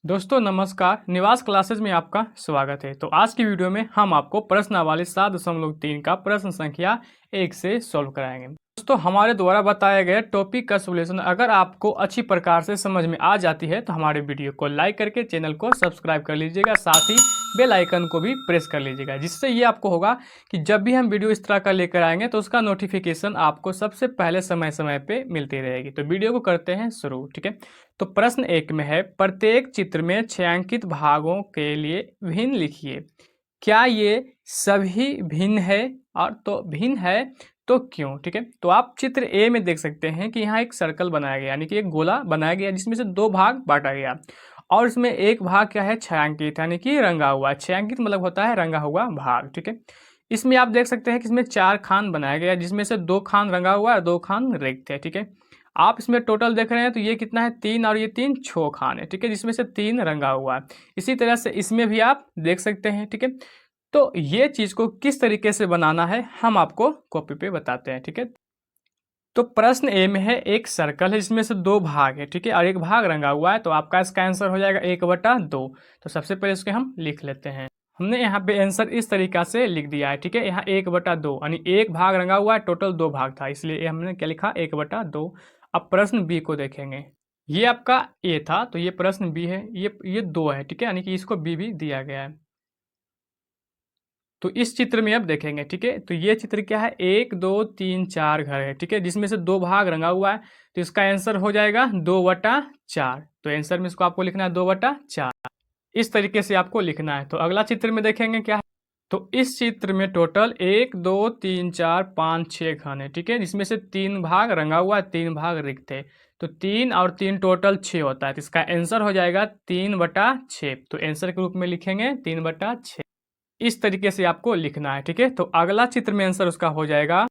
दोस्तों नमस्कार। निवास क्लासेज में आपका स्वागत है। तो आज की वीडियो में हम आपको प्रश्नावली 7.3 का प्रश्न संख्या 1 से सॉल्व कराएंगे। दोस्तों हमारे द्वारा बताए गए टॉपिक का सॉल्यूशन अगर आपको अच्छी प्रकार से समझ में आ जाती है तो हमारे वीडियो को लाइक करके चैनल को सब्सक्राइब कर लीजिएगा, साथ ही बेल आइकन को भी प्रेस कर लीजिएगा, जिससे ये आपको होगा कि जब भी हम वीडियो इस तरह का लेकर आएंगे तो उसका नोटिफिकेशन आपको सबसे पहले समय समय पे मिलती रहेगी। तो वीडियो को करते हैं शुरू। ठीक है, तो प्रश्न 1 में है, प्रत्येक चित्र में छायांकित भागों के लिए भिन्न लिखिए। क्या ये सभी भिन्न है? और तो भिन्न है तो क्यों? ठीक है, तो आप चित्र ए में देख सकते हैं कि यहाँ एक सर्कल बनाया गया, यानी कि एक गोला बनाया गया जिसमें से दो भाग बांटा गया और इसमें एक भाग क्या है, छायांकित, यानी कि रंगा हुआ। छायांकित मतलब होता है रंगा हुआ भाग। ठीक है, इसमें आप देख सकते हैं कि इसमें 4 खान बनाया गया जिसमें से 2 खान रंगा हुआ है और 2 खान रिक्त है। ठीक है, आप इसमें टोटल देख रहे हैं तो ये कितना है, 3 और ये 3 6 खान है। ठीक है, जिसमें से 3 रंगा हुआ है। इसी तरह से इसमें भी आप देख सकते हैं। ठीक है, तो ये चीज़ को किस तरीके से बनाना है हम आपको कॉपी पे बताते हैं। ठीक है, तो प्रश्न ए में है, एक सर्कल है जिसमें से 2 भाग है। ठीक है, और एक भाग रंगा हुआ है, तो आपका इसका आंसर हो जाएगा 1/2। तो सबसे पहले इसके हम लिख लेते हैं। हमने यहाँ पे आंसर इस तरीका से लिख दिया है। ठीक है, यहाँ 1/2 यानी एक भाग रंगा हुआ है, टोटल 2 भाग था, इसलिए हमने क्या लिखा, 1/2। अब प्रश्न बी को देखेंगे। ये आपका ए था तो ये प्रश्न बी है, ये 2 है। ठीक है, यानी कि इसको बी भी दिया गया है। तो इस चित्र में अब देखेंगे। ठीक है, तो ये चित्र क्या है, 1 2 3 4 घर है। ठीक है, जिसमें से 2 भाग रंगा हुआ है, तो इसका आंसर हो जाएगा 2/4। तो आंसर में इसको आपको लिखना है 2/4। इस तरीके से आपको लिखना है। तो अगला चित्र में देखेंगे क्या है। तो इस चित्र में टोटल 1 2 3 4 5 6 खान है। ठीक है, जिसमें से 3 भाग रंगा हुआ है, 3 भाग रिक्त है। तो 3 और 3 टोटल 6 होता है, तो इसका आंसर हो जाएगा 3/6। तो आंसर के रूप में लिखेंगे 3/6। इस तरीके से आपको लिखना है। ठीक है, तो अगला चित्र में आंसर उसका हो जाएगा,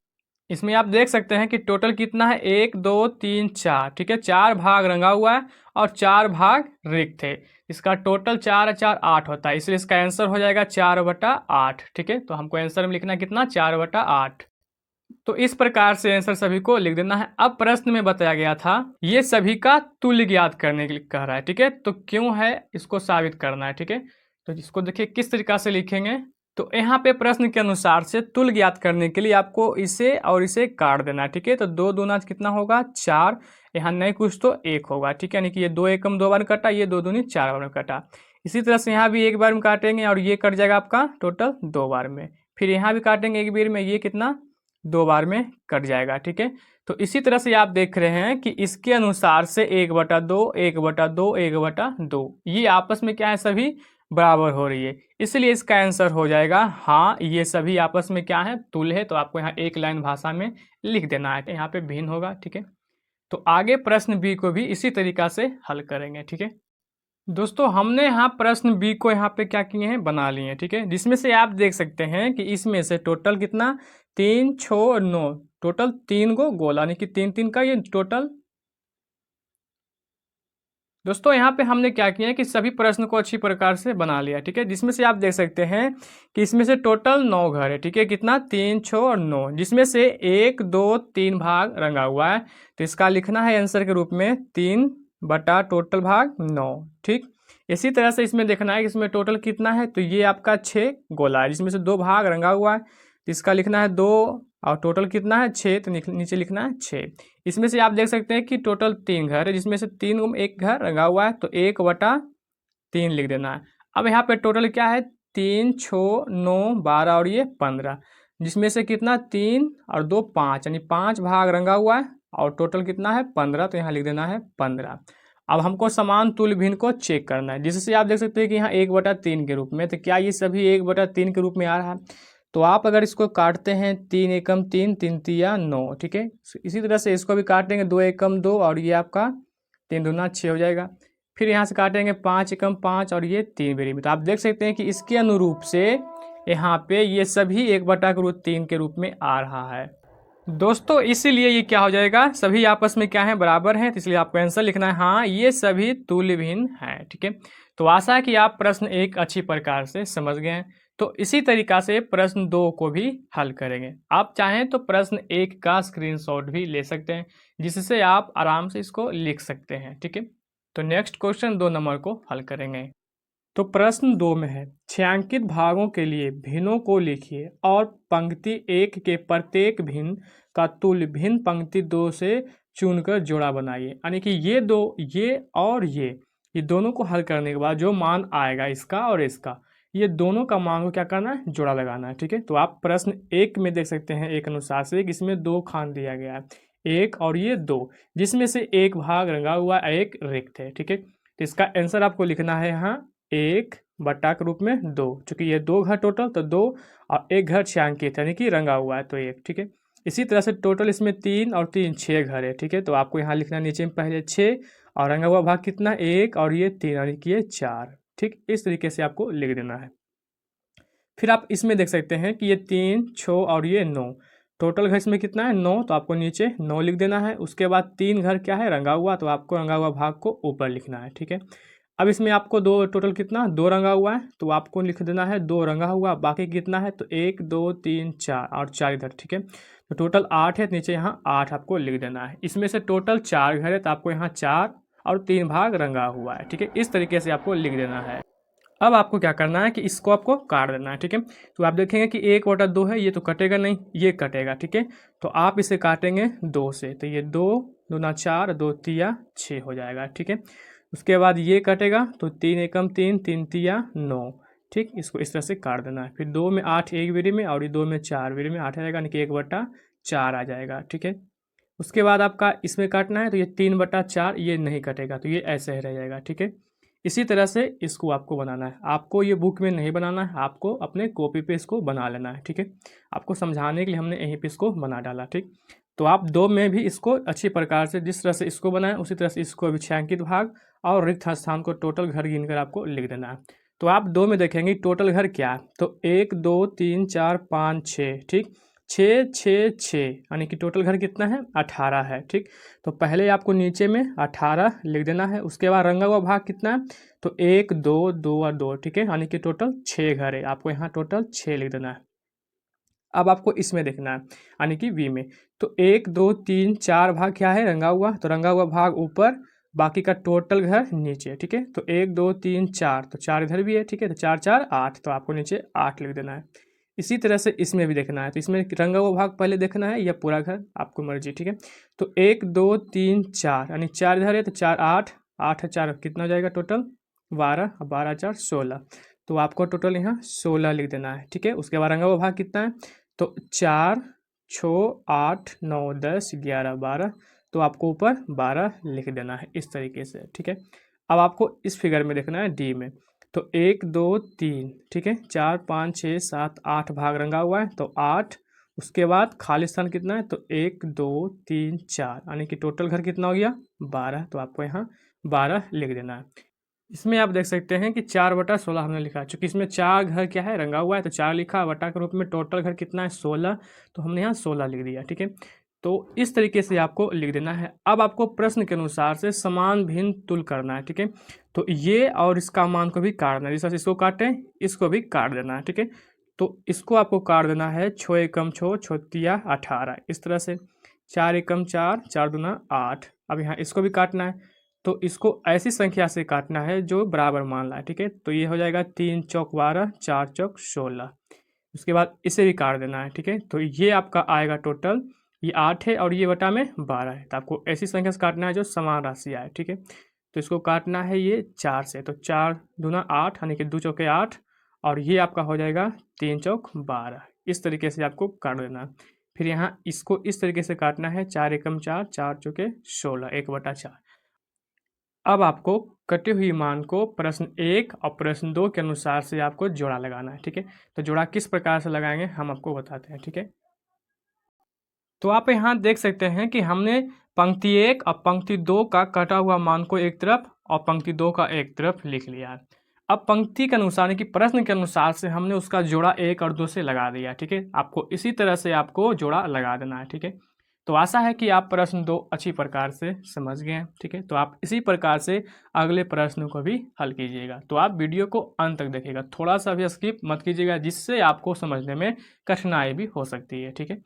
इसमें आप देख सकते हैं कि टोटल कितना है, 1 2 3 4। ठीक है, 4 भाग रंगा हुआ है और 4 भाग रिक्त है। इसका टोटल 4 4 8 होता है, इसलिए इसका आंसर हो जाएगा 4/8। ठीक है, तो हमको आंसर में लिखना है कितना, 4/8। तो इस प्रकार से आंसर सभी को लिख देना है। अब प्रश्न में बताया गया था ये सभी का तुल्य ज्ञात करने के लिए कह रहा है। ठीक है, तो क्यों है इसको साबित करना है। ठीक है, तो इसको देखिए किस तरीका से लिखेंगे। तो यहाँ पे प्रश्न के अनुसार से तुल्य ज्ञात करने के लिए आपको इसे और इसे काट देना है। ठीक है, तो 2 दूना कितना होगा, 4। यहाँ नहीं कुछ तो 1 होगा। ठीक है, यानी कि ये 2 एकम 2 बार कटा, ये 2 दूनी 4 बार में कटा। इसी तरह से यहाँ भी 1 बार में काटेंगे और ये कट जाएगा आपका टोटल 2 बार में। फिर यहाँ भी काटेंगे 1 बार में, ये कितना 2 बार में कट जाएगा। ठीक है, तो इसी तरह से आप देख रहे हैं कि इसके अनुसार से 1/2 1/2 1/2 ये आपस में क्या है, सभी बराबर हो रही है, इसलिए इसका आंसर हो जाएगा हाँ, ये सभी आपस में क्या है, तुल्य है। तो आपको यहाँ एक लाइन भाषा में लिख देना है, यहाँ पे भिन्न होगा। ठीक है, तो आगे प्रश्न बी को भी इसी तरीका से हल करेंगे। ठीक है दोस्तों, हमने यहाँ प्रश्न बी को यहाँ पे क्या किए हैं, बना लिए हैं। ठीक है, जिसमें से आप देख सकते हैं कि इसमें से टोटल कितना, 3 6 9, टोटल 3 गो गोल, यानी कि 3 3 का ये टोटल। दोस्तों यहाँ पे हमने क्या किया है कि सभी प्रश्न को अच्छी प्रकार से बना लिया। ठीक है, जिसमें से आप देख सकते हैं कि इसमें से टोटल 9 घर है। ठीक है, कितना, 3 6 और 9, जिसमें से 1 2 3 भाग रंगा हुआ है, तो इसका लिखना है आंसर के रूप में 3 टोटल भाग 9। ठीक, इसी तरह से इसमें देखना है कि इसमें टोटल कितना है, तो ये आपका 6 गोला है जिसमें से 2 भाग रंगा हुआ है, तो इसका लिखना है 2 और टोटल कितना है, 6, तो नीचे लिखना है 6। इसमें से आप देख सकते हैं कि टोटल 3 घर है जिसमें से 3 एक घर रंगा हुआ है, तो 1/3 लिख देना है। अब यहाँ पे टोटल क्या है, 3 6 9 12 और ये 15, जिसमें से कितना, 3 और 2 5, यानी 5 भाग रंगा हुआ है और टोटल कितना है 15, तो यहाँ लिख देना है 15। अब हमको समान तुल्य भिन्न को चेक करना है, जिससे आप देख सकते हैं कि यहाँ 1/3 के रूप में, तो क्या ये सभी 1/3 के रूप में आ रहा है। तो आप अगर इसको काटते हैं, 3 एकम 3 3 तिया 9। ठीक है, इसी तरह से इसको भी काटेंगे, 2 एकम 2 और ये आपका 3 दूना 6 हो जाएगा। फिर यहाँ से काटेंगे 5 एकम 5 और ये 3 बेरी में, तो आप देख सकते हैं कि इसके अनुरूप से यहाँ पे ये सभी 1/3 के रूप में आ रहा है। दोस्तों इसीलिए ये क्या हो जाएगा, सभी आपस में क्या है, बराबर हैं, तो इसलिए आपको आंसर लिखना है हाँ, ये सभी तुल्य भिन्न हैं। ठीक है, तो आशा है कि आप प्रश्न 1 अच्छी प्रकार से समझ गए हैं। तो इसी तरीका से प्रश्न 2 को भी हल करेंगे। आप चाहें तो प्रश्न 1 का स्क्रीनशॉट भी ले सकते हैं, जिससे आप आराम से इसको लिख सकते हैं। ठीक है, तो नेक्स्ट क्वेश्चन 2 नंबर को हल करेंगे। तो प्रश्न 2 में है, छायांकित भागों के लिए भिन्नों को लिखिए और पंक्ति 1 के प्रत्येक भिन्न का तुल्य भिन्न पंक्ति 2 से चुनकर जोड़ा बनाइए। यानी कि ये दो, ये और ये दोनों को हल करने के बाद जो मान आएगा इसका और इसका, ये दोनों का मान को क्या करना है, जोड़ा लगाना है। ठीक है, तो आप प्रश्न 1 में देख सकते हैं एक अनुसार से इसमें 2 खान दिया गया है, 1 और ये 2, जिसमें से एक भाग रंगा हुआ एक रिक्त है। ठीक है, तो इसका आंसर आपको लिखना है यहाँ 1 बटा के रूप में 2, चूंकि ये 2 घर टोटल तो 2 और 1 घर छायांकित यानी कि रंगा हुआ है तो 1। ठीक है, इसी तरह से टोटल इसमें 3 और 3 6 घर है। ठीक है, तो आपको यहाँ लिखना नीचे में पहले 6 और रंगा हुआ भाग कितना 1 और ये 3 यानी कि ये 4। ठीक, इस तरीके से आपको लिख देना है। फिर आप इसमें देख सकते हैं कि ये 3 6 और ये 9, टोटल घर इसमें कितना है 9, तो आपको नीचे 9 लिख देना है। उसके बाद 3 घर क्या है रंगा हुआ, तो आपको रंगा हुआ भाग को ऊपर लिखना है। ठीक है, अब इसमें आपको 2 टोटल कितना 2 रंगा हुआ है, तो आपको लिख देना है 2 रंगा हुआ, बाकी कितना है तो 1 2 3 4 और 4 इधर। ठीक है, तो टोटल 8 है, तो नीचे यहाँ 8 आपको लिख देना है। इसमें से टोटल 4 घर है, तो आपको यहाँ 4 और 3 भाग रंगा हुआ है। ठीक है, इस तरीके से आपको लिख देना है। अब आपको क्या करना है कि इसको आपको काट देना है। ठीक है, तो आप देखेंगे कि 1/2 है, ये तो कटेगा नहीं, ये कटेगा। ठीक है, तो आप इसे काटेंगे 2 से, तो ये 2 दूना 4 2 तिया 6 हो जाएगा। ठीक है, उसके बाद ये कटेगा तो 3 एकम 3 3 तिया 9। ठीक, इसको इस तरह से काट देना है। फिर 2 में 8 एक बेरी में और ये 2 में 4 बेरी में 8 आ जाएगा, यानी कि 1/4 आ जाएगा। ठीक है, उसके बाद आपका इसमें काटना है, तो ये 3/4 ये नहीं कटेगा, तो ये ऐसे ही रह जाएगा। ठीक है, इसी तरह से इसको आपको बनाना है। आपको ये बुक में नहीं बनाना है, आपको अपने कॉपी पे इसको बना लेना है। ठीक है, आपको समझाने के लिए हमने यहीं पे इसको बना डाला। ठीक, तो आप 2 में भी इसको अच्छी प्रकार से जिस तरह से इसको बनाएं उसी तरह से इसको भी छायांकित भाग और रिक्त स्थान को टोटल घर गिनकर आपको लिख देना है। तो आप 2 में देखेंगे टोटल घर क्या है, तो 1 2 3 4 5 6। ठीक, 6 6 6 यानी कि टोटल घर कितना है 18 है। ठीक, तो पहले आपको नीचे में 18 लिख देना है। उसके बाद रंगा हुआ भाग कितना है, तो 1 2 2 और 2। ठीक है, यानी कि टोटल 6 घर है, आपको यहाँ टोटल 6 लिख देना है। अब आपको इसमें देखना है यानी कि वी में, तो 1 2 3 4 भाग क्या है रंगा हुआ, तो रंगा हुआ भाग ऊपर, बाकी का टोटल घर नीचे। ठीक है, तो 1 2 3 4, तो 4 इधर भी है। ठीक है, तो 4 4 8, तो आपको नीचे 8 लिख देना है। इसी तरह से इसमें भी देखना है, तो इसमें रंगा हुआ भाग पहले देखना है या पूरा घर, आपको मर्जी। ठीक है, तो 1 2 3 4 यानी 4 इधर है, तो 4 8 8 4 कितना हो जाएगा टोटल 12, 12 4 16, तो आपको टोटल यहाँ 16 लिख देना है। ठीक है, उसके बाद रंगा हुआ भाग कितना है, तो 4 6 8 9 10 11 12, तो आपको ऊपर 12 लिख देना है इस तरीके से। ठीक है, अब आपको इस फिगर में देखना है डी में, तो 1 2 3। ठीक है, 4 5 6 7 8 भाग रंगा हुआ है, तो 8। उसके बाद खाली स्थान कितना है, तो 1 2 3 4 यानी कि टोटल घर कितना हो गया 12, तो आपको यहाँ 12 लिख देना है। इसमें आप देख सकते हैं कि 4/16 हमने लिखा है, चूँकि इसमें 4 घर क्या है रंगा हुआ है, तो 4 लिखा, बटा के रूप में टोटल घर कितना है 16, तो हमने यहाँ 16 लिख दिया। ठीक है, तो इस तरीके से आपको लिख देना है। अब आपको प्रश्न के अनुसार से समान भिन्न तुल करना है। ठीक है, तो ये और इसका मान को भी काटना है, जैसे इसको काटें इसको भी काट देना है। ठीक है, तो इसको आपको काट देना है 6 एकम 6 6 18, इस तरह से 4 एकम 4 4 दूना 8। अब यहाँ इसको भी काटना है, तो इसको ऐसी संख्या से काटना है जो बराबर मान लाए। ठीक है, तो ये हो जाएगा 3 चौक 12 4 चौक 16। उसके बाद इसे भी काट देना है। ठीक है, तो ये आपका आएगा टोटल, ये 8 है और ये बटा में 12 है, तो आपको ऐसी संख्या से काटना है जो समान राशि आए। ठीक है, तो इसको काटना है ये 4 से, तो 4 दूना 8 यानी कि 2 चौके 8, और ये आपका हो जाएगा 3 चौक 12। इस तरीके से आपको काट देना है। फिर यहाँ इसको इस तरीके से काटना है 4 एकम 4 4 चौके 16 1/4। अब आपको कटी हुई मान को प्रश्न 1 और प्रश्न 2 के अनुसार से आपको जोड़ा लगाना है। ठीक है, तो जोड़ा किस प्रकार से लगाएंगे हम आपको बताते हैं। ठीक है, तो आप यहाँ देख सकते हैं कि हमने पंक्ति 1 और पंक्ति 2 का कटा हुआ मान को एक तरफ और पंक्ति 2 का एक तरफ लिख लिया है। अब पंक्ति के अनुसार यानी कि प्रश्न के अनुसार से हमने उसका जोड़ा 1 और 2 से लगा दिया। ठीक है, आपको इसी तरह से आपको जोड़ा लगा देना है। ठीक है, तो आशा है कि आप प्रश्न 2 अच्छी प्रकार से समझ गए हैं। ठीक है, तो आप इसी प्रकार से अगले प्रश्नों को भी हल कीजिएगा। तो आप वीडियो को अंत तक देखिएगा, थोड़ा सा भी स्किप मत कीजिएगा, जिससे आपको समझने में कठिनाई भी हो सकती है। ठीक है,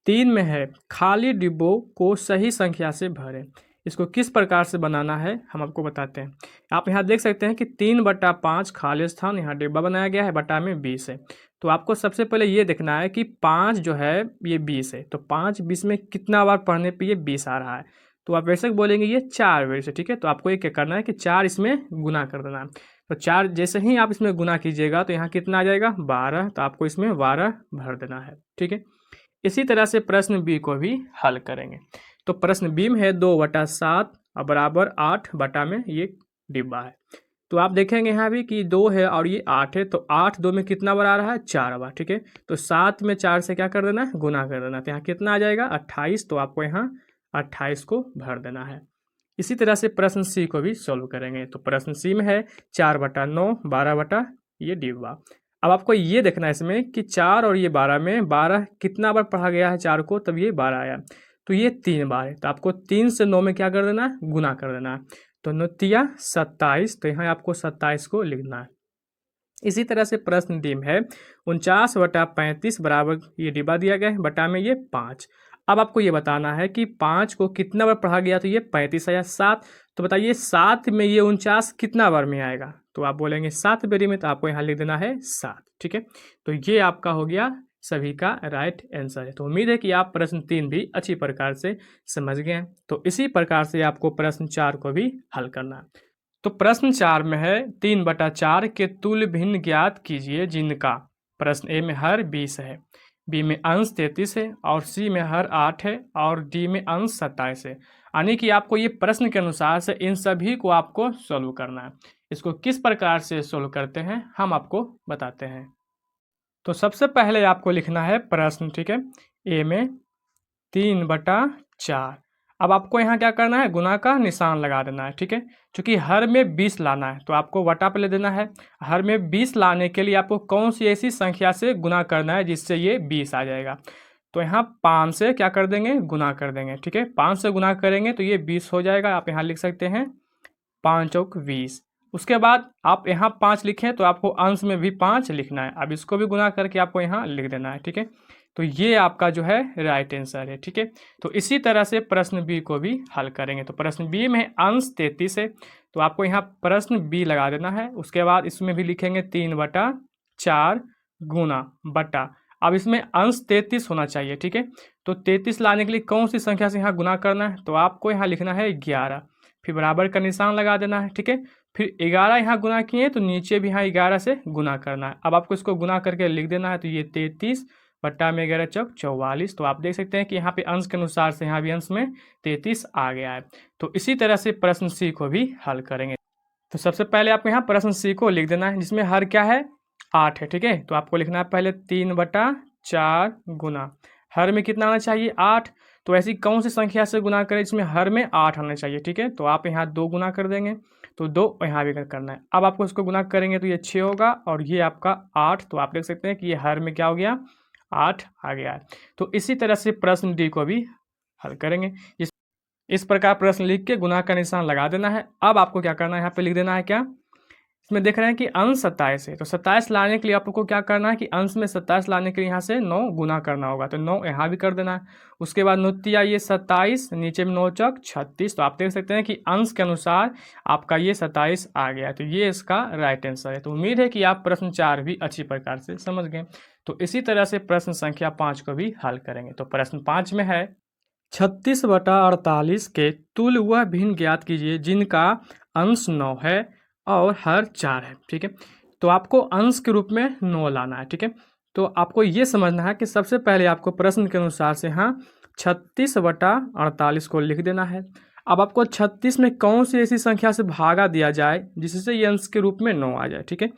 3 में है खाली डिब्बों को सही संख्या से भरें। इसको किस प्रकार से बनाना है हम आपको बताते हैं। आप यहाँ देख सकते हैं कि 3/5 खाली स्थान यहाँ डिब्बा बनाया गया है, बटा में 20 है। तो आपको सबसे पहले ये देखना है कि 5 जो है ये 20 है, तो 5 20 में कितना बार पढ़ने पे ये 20 आ रहा है। तो आप वैसे बोलेंगे ये 4 बार से, ठीक है। तो आपको ये क्या करना है कि 4 इसमें गुना कर देना है। तो 4 जैसे ही आप इसमें गुना कीजिएगा तो यहाँ कितना आ जाएगा 12, तो आपको इसमें 12 भर देना है, ठीक है। इसी तरह से प्रश्न बी को भी हल करेंगे। तो प्रश्न बी में है 2/7 बराबर 8 बटा में ये डिब्बा है। तो आप देखेंगे यहाँ भी कि 2 है और ये 8 है, तो 8 2 में कितना बार आ रहा है 4 बार, ठीक है। तो 7 में 4 से क्या कर देना है गुना कर देना, तो यहाँ कितना आ जाएगा 28, तो आपको यहाँ 28 को भर देना है। इसी तरह से प्रश्न सी को भी सॉल्व करेंगे। तो प्रश्न सी में है 4/9 12 बटा ये डिब्बा। अब आपको ये देखना है इसमें कि 4 और ये 12 में 12 कितना बार पढ़ा गया है 4 को, तब ये 12 आया। तो ये 3 बार है, तो आपको 3 से 9 में क्या कर देना है गुना कर देना है। तो 9 तिया 27, तो यहाँ आपको 27 को लिखना है। इसी तरह से प्रश्न डी में है 49/35 बराबर ये डिब्बा दिया गया है, बटा में ये 5। अब आपको ये बताना है कि 5 को कितना बार पढ़ा गया, तो ये 35 आया। 7, तो बताइए 7 में ये 49 कितना बार में आएगा, तो आप बोलेंगे 7 बारी में, तो आपको यहाँ लिख देना है 7, ठीक है। तो ये आपका हो गया सभी का राइट आंसर है। तो उम्मीद है कि आप प्रश्न 3 भी अच्छी प्रकार से समझ गए हैं। तो इसी प्रकार से आपको प्रश्न 4 को भी हल करना है। तो प्रश्न 4 में है 3/4 के तुल्य भिन्न ज्ञात कीजिए जिनका, प्रश्न ए में हर 20 है, बी में अंश 33 है और सी में हर 8 है और डी में अंश 27 है। यानी कि आपको ये प्रश्न के अनुसार से इन सभी को आपको सोल्व करना है। इसको किस प्रकार से सोल्व करते हैं हम आपको बताते हैं। तो सबसे पहले आपको लिखना है प्रश्न, ठीक है, ए में 3/4। अब आपको यहाँ क्या करना है गुना का निशान लगा देना है, ठीक है। क्योंकि हर में 20 लाना है तो आपको वटा पे ले देना है। हर में 20 लाने के लिए आपको कौन सी ऐसी संख्या से गुना करना है जिससे ये 20 आ जाएगा। तो यहाँ 5 से क्या कर देंगे गुना कर देंगे, ठीक है। 5 से गुना करेंगे तो ये 20 हो जाएगा। आप यहाँ लिख सकते हैं 5 चौक 20। उसके बाद आप यहाँ 5 लिखें तो आपको अंश में भी 5 लिखना है। अब इसको भी गुना करके आपको यहाँ लिख देना है, ठीक है। तो ये आपका जो है राइट आंसर है, ठीक है। तो इसी तरह से प्रश्न बी को भी हल करेंगे। तो प्रश्न बी में अंश 33 है, तो आपको यहाँ प्रश्न बी लगा देना है। उसके बाद इसमें भी लिखेंगे 3/4 गुना बटा, अब इसमें अंश 33 होना चाहिए, ठीक है। तो 33 लाने के लिए कौन सी संख्या से यहाँ गुना करना है, तो आपको यहाँ लिखना है 11, फिर बराबर का निशान लगा देना है, ठीक है। फिर 11 यहाँ गुना किए तो नीचे भी यहाँ 11 से गुना करना है। अब आपको इसको गुना करके लिख देना है। तो ये 33 बट्टा में 11 चौक 44। तो आप देख सकते हैं कि यहाँ पे अंश के अनुसार से यहाँ भी अंश में 33 आ गया है। तो इसी तरह से प्रश्न सी को भी हल करेंगे। तो सबसे पहले आपको यहाँ प्रश्न सी को लिख देना है, जिसमें हर क्या है 8 है, ठीक है। तो आपको लिखना है पहले 3/4 गुना, हर में कितना आना चाहिए 8। तो ऐसी कौन सी संख्या से गुना करें जिसमें हर में 8 आना चाहिए, ठीक है। तो आप यहाँ 2 गुना कर देंगे, तो 2 यहाँ भी करना है। अब आपको इसको गुना करेंगे तो ये 6 होगा और ये आपका 8। तो आप देख सकते हैं कि ये हर में क्या हो गया 8 आ गया है। तो इसी तरह से प्रश्न डी को भी हल करेंगे। इस प्रकार प्रश्न लिख के गुना का निशान लगा देना है। अब आपको क्या करना है, यहाँ पे लिख देना है क्या, इसमें देख रहे हैं कि अंश 27 है। तो 27 लाने के लिए आपको क्या करना है कि अंश में 27 लाने के लिए यहाँ से 9 गुना करना होगा। तो 9 यहाँ भी कर देना है। उसके बाद 9 तिया ये 27, नीचे में 9 चौक 36। तो आप देख सकते हैं कि अंश के अनुसार आपका ये 27 आ गया। तो ये इसका राइट आंसर है। तो उम्मीद है कि आप प्रश्न 4 भी अच्छी प्रकार से समझ गए। तो इसी तरह से प्रश्न संख्या 5 को भी हल करेंगे। तो प्रश्न 5 में है 36/48 के तुल्य वह भिन्न ज्ञात कीजिए जिनका अंश 9 है और हर 4 है, ठीक है। तो आपको अंश के रूप में 9 लाना है, ठीक है। तो आपको ये समझना है कि सबसे पहले आपको प्रश्न के अनुसार से हाँ 36/48 को लिख देना है। अब आपको 36 में कौन सी ऐसी संख्या से भागा दिया जाए जिससे ये अंश के रूप में 9 आ जाए, ठीक है।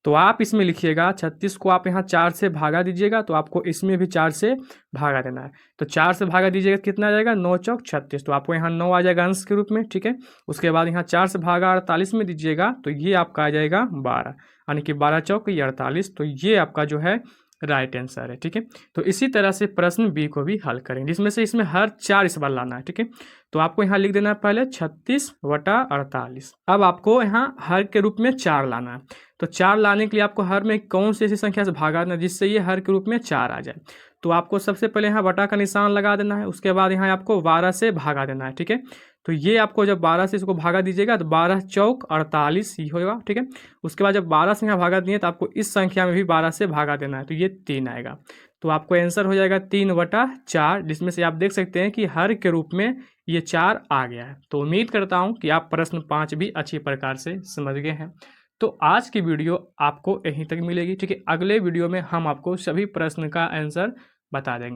तो आप इसमें लिखिएगा 36 को आप यहाँ 4 से भागा दीजिएगा, तो आपको इसमें भी 4 से भागा देना है। तो 4 से भागा दीजिएगा कितना आ जाएगा 9 चौक 36। तो आपको यहाँ 9 आ जाएगा अंश के रूप में, ठीक है। उसके बाद यहाँ 4 से भागा 48 में दीजिएगा तो ये आपका आ जाएगा 12, यानी कि 12 चौक ये 48। तो ये आपका जो है राइट आंसर है, ठीक है। तो इसी तरह से प्रश्न बी को भी हल करेंगे, जिसमें से इसमें हर 4 इस बार लाना है, ठीक है। तो आपको यहाँ लिख देना है पहले 36/48। अब आपको यहाँ हर के रूप में 4 लाना है। तो 4 लाने के लिए आपको हर में कौन सी ऐसी संख्या से भागा देना जिससे ये हर के रूप में 4 आ जाए। तो आपको सबसे पहले यहाँ बटा का निशान लगा देना है। उसके बाद यहाँ आपको 12 से भागा देना है, ठीक है। तो ये आपको जब 12 से इसको भागा दीजिएगा तो 12 चौक 48 ही होगा, ठीक है। उसके बाद जब 12 से यहाँ भागा दिए तो आपको इस संख्या में भी 12 से भागा देना है, तो ये 3 आएगा। तो आपको आंसर हो जाएगा 3/4, जिसमें से आप देख सकते हैं कि हर के रूप में ये 4 आ गया है। तो उम्मीद करता हूँ कि आप प्रश्न 5 भी अच्छी प्रकार से समझ गए हैं। तो आज की वीडियो आपको यहीं तक मिलेगी, ठीक है। अगले वीडियो में हम आपको सभी प्रश्न का आंसर बता देंगे।